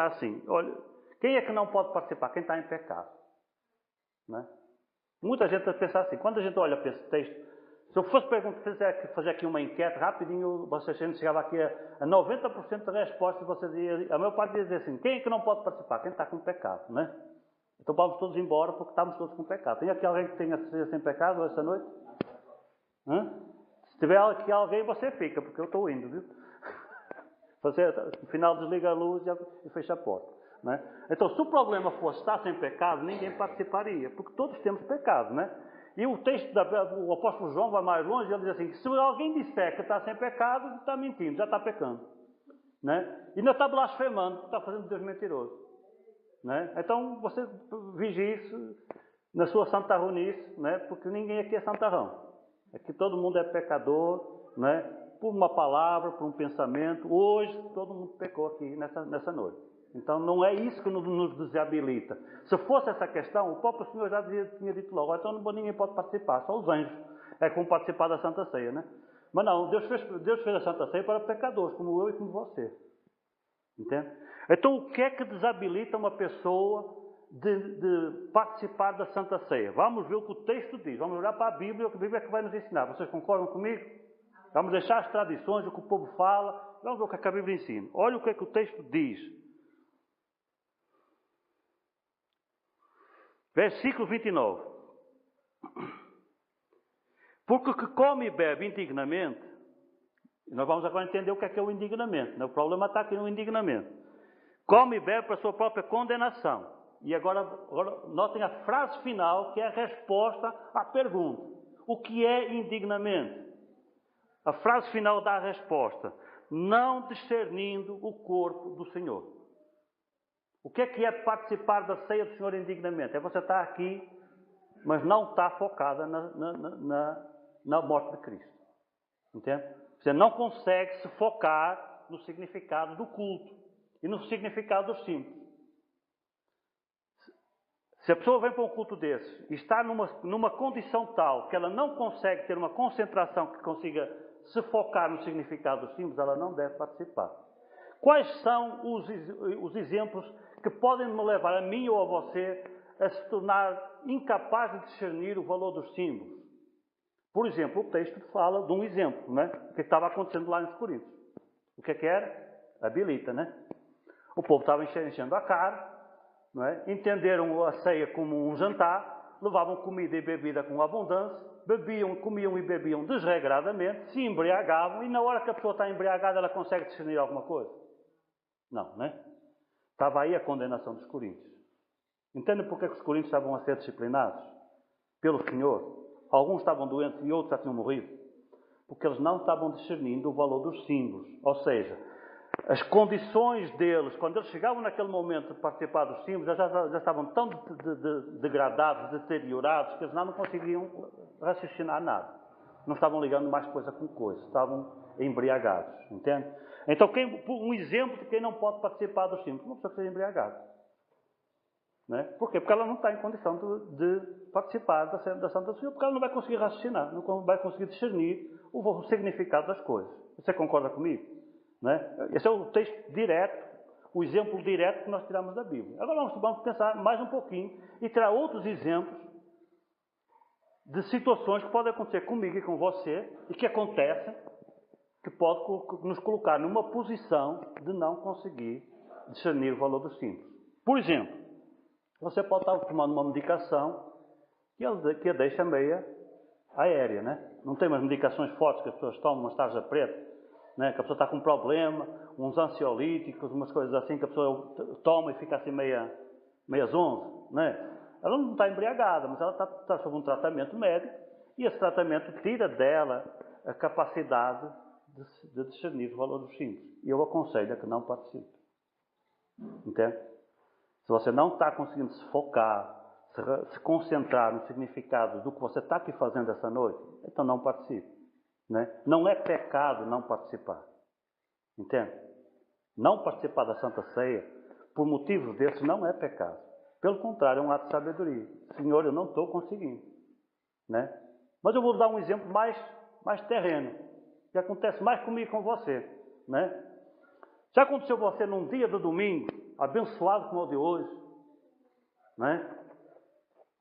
assim, olha, quem é que não pode participar? Quem está em pecado, né? Muita gente pensa assim, quando a gente olha para esse texto, se eu fosse fazer aqui uma enquete, rapidinho, a gente chegava aqui a 90% de respostas, a maior parte ia dizer assim, quem é que não pode participar? Quem está com pecado, né? Então vamos todos embora porque estamos todos com pecado. Tem aqui alguém que tenha certeza sem pecado esta noite? Se tiver aqui alguém, você fica, porque eu estou indo, viu? Você, no final, desliga a luz e fecha a porta, né? Então, se o problema fosse estar sem pecado, ninguém participaria, porque todos temos pecado, né? E o texto do apóstolo João vai mais longe, ele diz assim, que se alguém disser que está sem pecado, está mentindo, já está pecando, né? E ainda está blasfemando, está fazendo Deus mentiroso, né? Então, você vigie isso na sua santarronice, né? Porque ninguém aqui é santarrão. Aqui todo mundo é pecador, né? Por uma palavra, por um pensamento. Hoje, todo mundo pecou aqui nessa noite. Então, não é isso que nos desabilita. Se fosse essa questão, o próprio Senhor já tinha dito logo, então ninguém pode participar, só os anjos é que vão participar da Santa Ceia, né? Mas não, Deus fez a Santa Ceia para pecadores, como eu e como você. Entende? Então, o que é que desabilita uma pessoa de participar da Santa Ceia? Vamos ver o que o texto diz. Vamos olhar para a Bíblia, o que a Bíblia é que vai nos ensinar. Vocês concordam comigo? Vamos deixar as tradições, o que o povo fala. Vamos ver o que é que a Bíblia ensina. Olha o que é que o texto diz. Versículo 29. Porque o que come e bebe indignamente, e nós vamos agora entender o que é o indignamento, né? O problema está aqui no indignamento. Come e bebe para a sua própria condenação. E agora notem a frase final, que é a resposta à pergunta. O que é indignamento? A frase final dá a resposta. Não discernindo o corpo do Senhor. O que é participar da ceia do Senhor indignamente? É você estar aqui, mas não está focada na morte de Cristo. Entende? Você não consegue se focar no significado do culto e no significado dos símbolos. Se a pessoa vem para um culto desse e está numa condição tal que ela não consegue ter uma concentração que consiga se focar no significado dos símbolos, ela não deve participar. Quais são os exemplos que podem me levar a mim ou a você a se tornar incapaz de discernir o valor dos símbolos? Por exemplo, o texto fala de um exemplo, né? O que estava acontecendo lá nos Coríntios. O que era? A bilita, né? O povo estava enchendo a cara, não é? Entenderam a ceia como um jantar, levavam comida e bebida com abundância, comiam e bebiam desregradamente, se embriagavam, e na hora que a pessoa está embriagada, ela consegue discernir alguma coisa? Não, né? Estava aí a condenação dos coríntios. Entendem porque que os coríntios estavam a ser disciplinados? Pelo Senhor. Alguns estavam doentes e outros já tinham morrido. Porque eles não estavam discernindo o valor dos símbolos. Ou seja, as condições deles, quando eles chegavam naquele momento de participar dos símbolos, já estavam tão degradados, deteriorados, que eles não conseguiam raciocinar nada. Não estavam ligando mais coisa com coisa. Estavam embriagados. Entende? Então, um exemplo de quem não pode participar dos símbolos, uma pessoa que seja embriagada. Né? Por quê? Porque ela não está em condição de participar da Santa Ceia, porque ela não vai conseguir raciocinar, não vai conseguir discernir o significado das coisas. Você concorda comigo? Né? Esse é o texto direto, o exemplo direto que nós tiramos da Bíblia. Agora vamos pensar mais um pouquinho e tirar outros exemplos de situações que podem acontecer comigo e com você, e que acontecem, que pode nos colocar numa posição de não conseguir discernir o valor dos símbolos. Por exemplo, você pode estar tomando uma medicação que a deixa meia aérea, né? Não tem umas medicações fortes que as pessoas tomam, umas tarja preta, né? Que a pessoa está com um problema, uns ansiolíticos, umas coisas assim que a pessoa toma e fica assim meia zonza, né? Ela não está embriagada, mas ela está sob um tratamento médico e esse tratamento tira dela a capacidade de discernir o valor dos símbolos. E eu aconselho a que não participe. Entende? Se você não está conseguindo se focar, se concentrar no significado do que você está aqui fazendo essa noite, então não participe. Né? Não é pecado não participar. Entende? Não participar da Santa Ceia, por motivos desses, não é pecado. Pelo contrário, é um ato de sabedoria. Senhor, eu não estou conseguindo. Né? Mas eu vou dar um exemplo mais terreno, que acontece mais comigo e com você. Né? Já aconteceu você num dia do domingo, abençoado como o de hoje, né?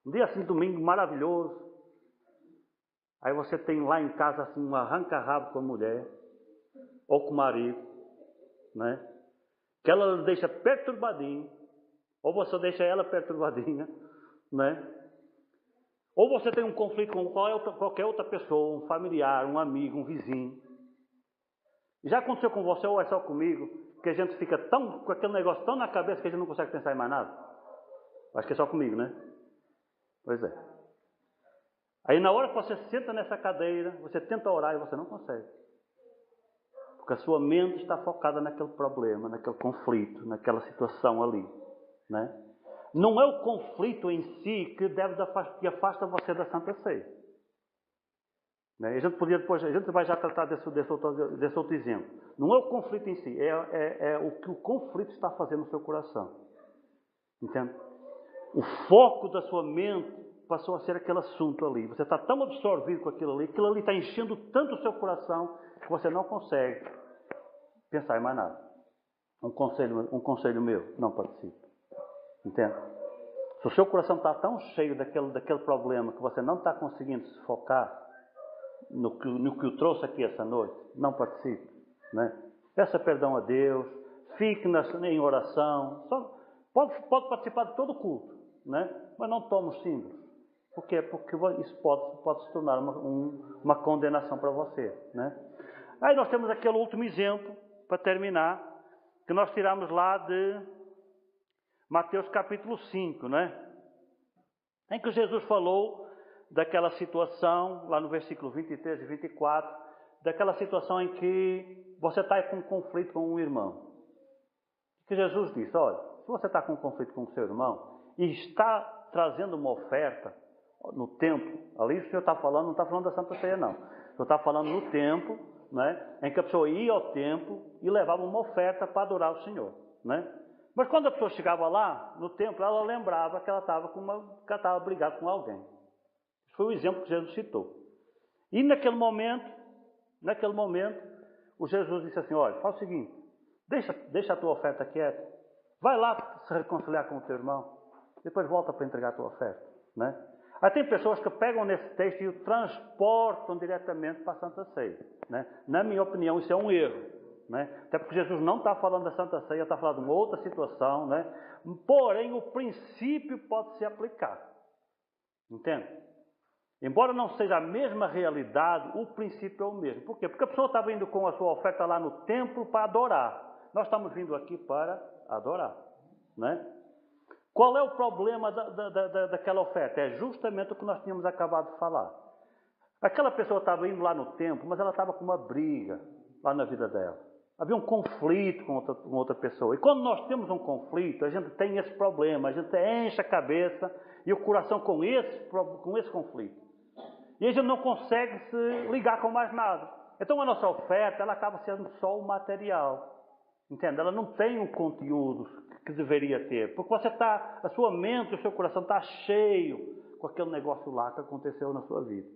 Um dia assim, domingo maravilhoso. Aí você tem lá em casa assim, um arranca-rabo com a mulher, ou com o marido, né? Que ela lhe deixa perturbadinho, ou você deixa ela perturbadinha, né? Ou você tem um conflito com qualquer outra pessoa, um familiar, um amigo, um vizinho. Já aconteceu com você ou é só comigo, que a gente fica com aquele negócio tão na cabeça que a gente não consegue pensar em mais nada? Acho que é só comigo, né? Pois é. Aí na hora que você senta nessa cadeira, você tenta orar e você não consegue. Porque a sua mente está focada naquele problema, naquele conflito, naquela situação ali. Né? Não é o conflito em si que afasta você da Santa Ceia. Né? A gente vai já tratar desse outro exemplo. Não é o conflito em si, é o que o conflito está fazendo no seu coração. Entende? O foco da sua mente passou a ser aquele assunto ali. Você está tão absorvido com aquilo ali está enchendo tanto o seu coração que você não consegue pensar em mais nada. Um conselho meu, não participe. Entende? Se o seu coração está tão cheio daquele problema que você não está conseguindo se focar no que o trouxe aqui essa noite, não participe. Né? Peça perdão a Deus, fique em oração. Pode participar de todo o culto, né? Mas não tome os símbolos. Por quê? Porque isso pode se tornar uma condenação para você. Né? Aí nós temos aquele último exemplo, para terminar, que nós tiramos lá de Mateus capítulo 5, né? Em que Jesus falou daquela situação, lá no versículo 23 e 24, daquela situação em que você está com um conflito com um irmão. Que Jesus disse, olha, se você está com um conflito com o seu irmão e está trazendo uma oferta no templo, ali o Senhor está falando, não está falando da Santa Ceia não, o Senhor está falando no templo, né, em que a pessoa ia ao templo e levava uma oferta para adorar o Senhor, né? Mas quando a pessoa chegava lá, no templo, ela lembrava que ela estava brigada com alguém. Esse foi o exemplo que Jesus citou. E naquele momento, o Jesus disse assim, olha, faz o seguinte, deixa a tua oferta quieta, vai lá se reconciliar com o teu irmão, depois volta para entregar a tua oferta. Né? Aí tem pessoas que pegam nesse texto e o transportam diretamente para a Santa Ceia. Né? Na minha opinião, isso é um erro. Né? Até porque Jesus não está falando da Santa Ceia, está falando de uma outra situação. Né? Porém, o princípio pode se aplicar. Entende? Embora não seja a mesma realidade, o princípio é o mesmo. Por quê? Porque a pessoa estava indo com a sua oferta lá no templo para adorar. Nós estamos vindo aqui para adorar. Né? Qual é o problema daquela oferta? É justamente o que nós tínhamos acabado de falar. Aquela pessoa estava indo lá no templo, mas ela estava com uma briga lá na vida dela. Havia um conflito com outra pessoa. E quando nós temos um conflito, a gente tem esse problema, a gente enche a cabeça e o coração com esse conflito. E a gente não consegue se ligar com mais nada. Então a nossa oferta, ela acaba sendo só o material. Entende? Ela não tem um conteúdo que deveria ter. Porque a sua mente, o seu coração está cheio com aquele negócio lá que aconteceu na sua vida.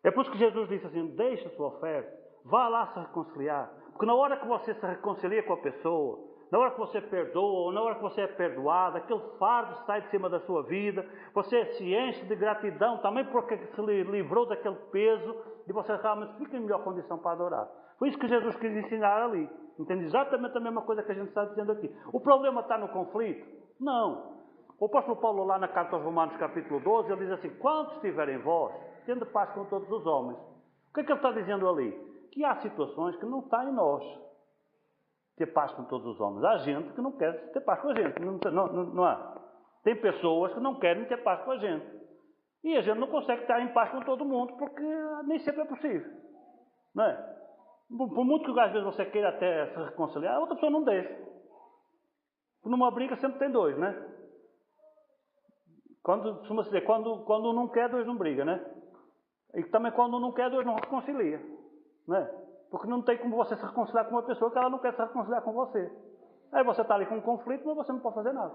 É por isso que Jesus disse assim, deixa a sua oferta, vá lá se reconciliar. Porque na hora que você se reconcilia com a pessoa, na hora que você perdoa, ou na hora que você é perdoado, aquele fardo sai de cima da sua vida, você se enche de gratidão também porque se livrou daquele peso e você realmente fica em melhor condição para adorar. Foi isso que Jesus quis ensinar ali. Entende? Exatamente a mesma coisa que a gente está dizendo aqui. O problema está no conflito? Não. O apóstolo Paulo lá na carta aos Romanos capítulo 12, ele diz assim, quando estiverem vós, tendo paz com todos os homens. O que é que ele está dizendo ali? Que há situações que não está em nós ter paz com todos os homens. Há gente que não quer ter paz com a gente. Não há. Tem pessoas que não querem ter paz com a gente. E a gente não consegue estar em paz com todo mundo porque nem sempre é possível. Não é? Por muito que às vezes você queira até se reconciliar, a outra pessoa não deixa. Numa briga sempre tem dois, né? Costuma-se dizer, quando um não quer, dois não briga, né? E também quando um não quer, dois não reconcilia. Né? Porque não tem como você se reconciliar com uma pessoa que ela não quer se reconciliar com você. Aí você está ali com um conflito, mas você não pode fazer nada.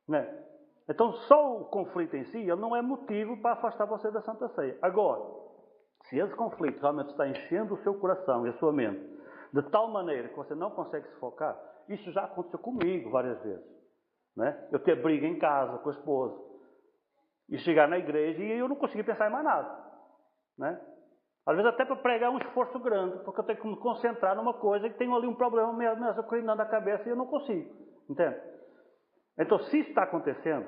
Né? Então, só o conflito em si, ele não é motivo para afastar você da Santa Ceia. Agora, se esse conflito realmente está enchendo o seu coração e a sua mente, de tal maneira que você não consegue se focar, isso já aconteceu comigo várias vezes. Né? Eu ter briga em casa com a esposa, e chegar na igreja e eu não conseguia pensar em mais nada. Né? Às vezes até para pregar é um esforço grande, porque eu tenho que me concentrar numa coisa e tenho ali um problema me azucrinando na cabeça e eu não consigo. Entende? Então, se isso está acontecendo,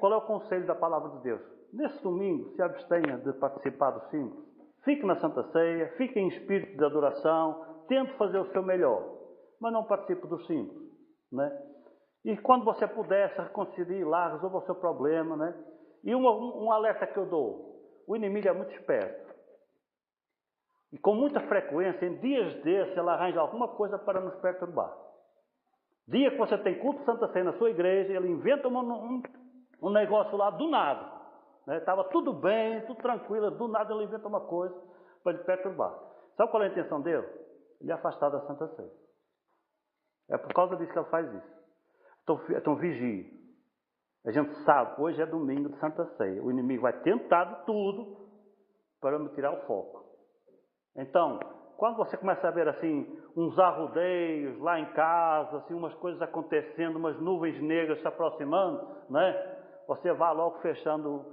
qual é o conselho da palavra de Deus? Nesse domingo, se abstenha de participar do símbolo. Fique na Santa Ceia, fique em espírito de adoração, tente fazer o seu melhor, mas não participe dos símbolos. Né? E quando você puder, se reconcilie lá, resolva o seu problema. Né? E um alerta que eu dou, o inimigo é muito esperto. E com muita frequência, em dias desses, ele arranja alguma coisa para nos perturbar. Dia que você tem culto de Santa Ceia na sua igreja, ele inventa um negócio lá do nada. Estava tudo bem, tudo tranquilo, do nada ele inventa uma coisa para lhe perturbar. Sabe qual é a intenção dele? Ele afastar da Santa Ceia. É por causa disso que ele faz isso. Então vigie. A gente sabe, hoje é domingo de Santa Ceia. O inimigo vai tentar de tudo para me tirar o foco. Então, quando você começa a ver assim, uns arrodeios lá em casa, assim, umas coisas acontecendo, umas nuvens negras se aproximando, né? Você vai logo fechando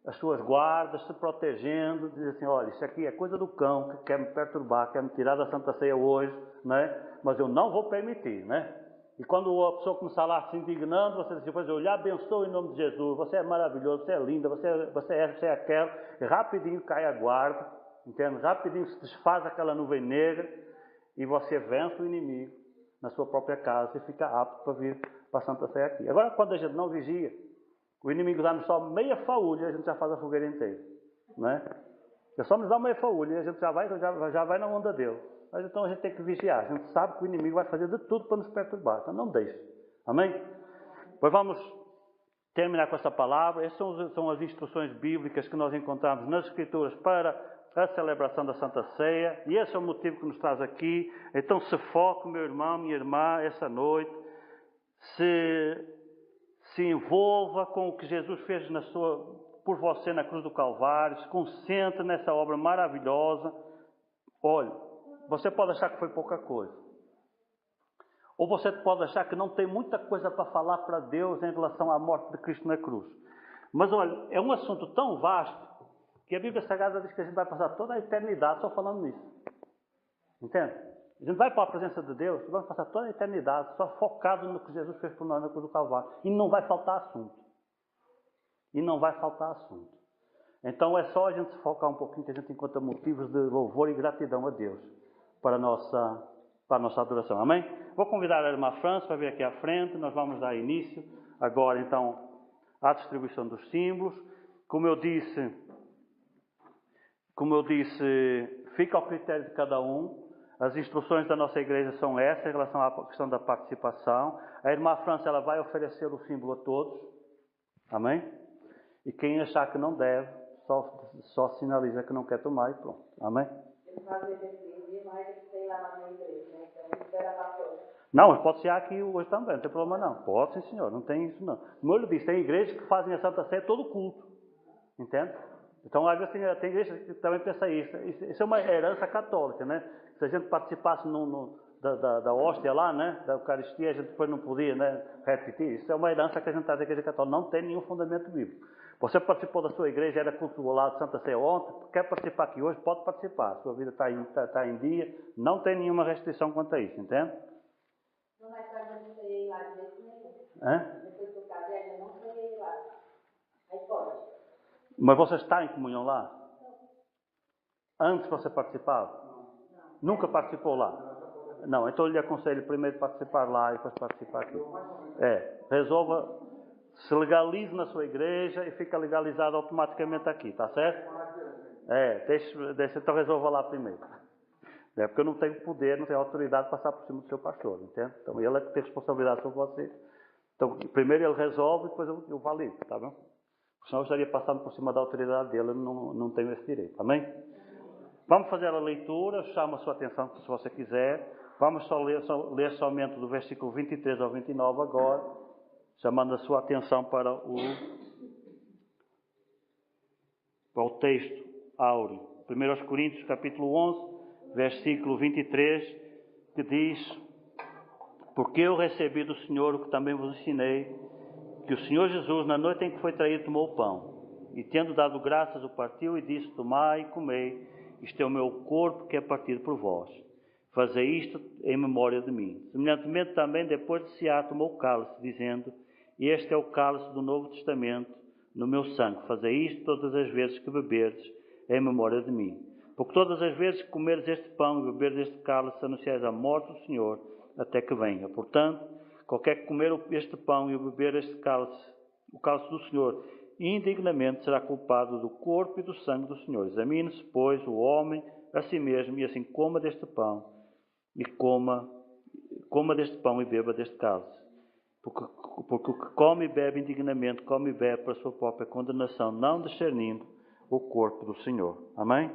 as suas guardas, se protegendo, diz assim, olha, isso aqui é coisa do cão, que quer me perturbar, quer me tirar da Santa Ceia hoje, né? Mas eu não vou permitir, né? E quando a pessoa começar lá se indignando, você diz, pois eu lhe abençoo em nome de Jesus, você é maravilhoso, você é linda, você é aquela, e rapidinho cai a guarda, entende? Rapidinho se desfaz aquela nuvem negra e você vence o inimigo na sua própria casa e fica apto para vir para a Santa Ceia aqui. Agora, quando a gente não vigia, o inimigo dá-nos só meia faúlha e a gente já faz a fogueira inteira. Né? É só nos dar meia faúlha e a gente já vai na onda dele. Mas então a gente tem que vigiar. A gente sabe que o inimigo vai fazer de tudo para nos perturbar. Então não deixe. Amém? Pois vamos terminar com essa palavra. Essas são as instruções bíblicas que nós encontramos nas Escrituras para a celebração da Santa Ceia. E esse é o motivo que nos traz aqui. Então se foque, meu irmão, minha irmã, essa noite. Se envolva com o que Jesus fez por você na cruz do Calvário. Se concentre nessa obra maravilhosa. Olhe, você pode achar que foi pouca coisa. Ou você pode achar que não tem muita coisa para falar para Deus em relação à morte de Cristo na cruz. Mas olha, é um assunto tão vasto que a Bíblia Sagrada diz que a gente vai passar toda a eternidade só falando nisso. Entende? A gente vai para a presença de Deus e vai passar toda a eternidade só focado no que Jesus fez por nós na cruz do Calvário. E não vai faltar assunto. Então é só a gente se focar um pouquinho que a gente encontra motivos de louvor e gratidão a Deus para a nossa adoração. Amém? Vou convidar a irmã França para vir aqui à frente. Nós vamos dar início agora então à distribuição dos símbolos. Como eu disse, fica ao critério de cada um. As instruções da nossa igreja são essas em relação à questão da participação. A irmã França ela vai oferecer o símbolo a todos. Amém? E quem achar que não deve, só sinaliza que não quer tomar e pronto. Amém? Não, mas pode ser aqui hoje também, não tem problema não. Pode sim, senhor, não tem isso não. Como eu lhe disse, tem igrejas que fazem a Santa Ceia todo culto. Entende? Então, às vezes, tem igrejas que também pensam isso. Isso é uma herança católica, né? Se a gente participasse da hóstia lá, né? Da Eucaristia, a gente depois não podia, né? Repetir. Isso é uma herança que a gente traz da igreja católica. Não tem nenhum fundamento bíblico. Você participou da sua igreja, era culto lá de Santa Ceia ontem, quer participar aqui hoje, pode participar. A sua vida está em dia, não tem nenhuma restrição quanto a isso, entende? Não vai estar dando ceia lá de jeito nenhum. Depois que eu casei, eu não ceia lá. Aí pode. Mas você está em comunhão lá? Antes você participava? Não. Nunca participou lá? Não, então eu lhe aconselho primeiro participar lá e depois participar aqui. Resolva, se legalize na sua igreja e fica legalizado automaticamente aqui, está certo? Deixa, então resolva lá primeiro. Porque eu não tenho poder, não tenho autoridade de passar por cima do seu pastor, entende? Então ele é que tem responsabilidade sobre você. Então Então, primeiro ele resolve e depois eu valido, está bem? Porque senão eu estaria passando por cima da autoridade dele, eu não tenho esse direito, amém? Vamos fazer a leitura, chamo a sua atenção se você quiser. Vamos ler somente do versículo 23 ao 29 agora, chamando a sua atenção para o texto áureo. 1 Coríntios capítulo 11, versículo 23, que diz: porque eu recebi do Senhor o que também vos ensinei, que o Senhor Jesus, na noite em que foi traído, tomou o pão, e tendo dado graças, o partiu e disse: tomai e comei, isto é o meu corpo que é partido por vós. Fazei isto em memória de mim. Semelhantemente também, depois de cear, tomou o cálice, dizendo: este é o cálice do Novo Testamento, no meu sangue. Fazei isto todas as vezes que beberdes, em memória de mim. Porque todas as vezes que comeres este pão e beberes este cálice, anunciais a morte do Senhor, até que venha. Portanto, qualquer que comer este pão e beber este cálice, o cálice do Senhor, indignamente será culpado do corpo e do sangue do Senhor. Examine-se, pois, o homem a si mesmo, e assim coma deste pão e coma deste pão e beba deste cálice. Porque o que come e bebe indignamente, come e bebe para a sua própria condenação, não discernindo o corpo do Senhor. Amém?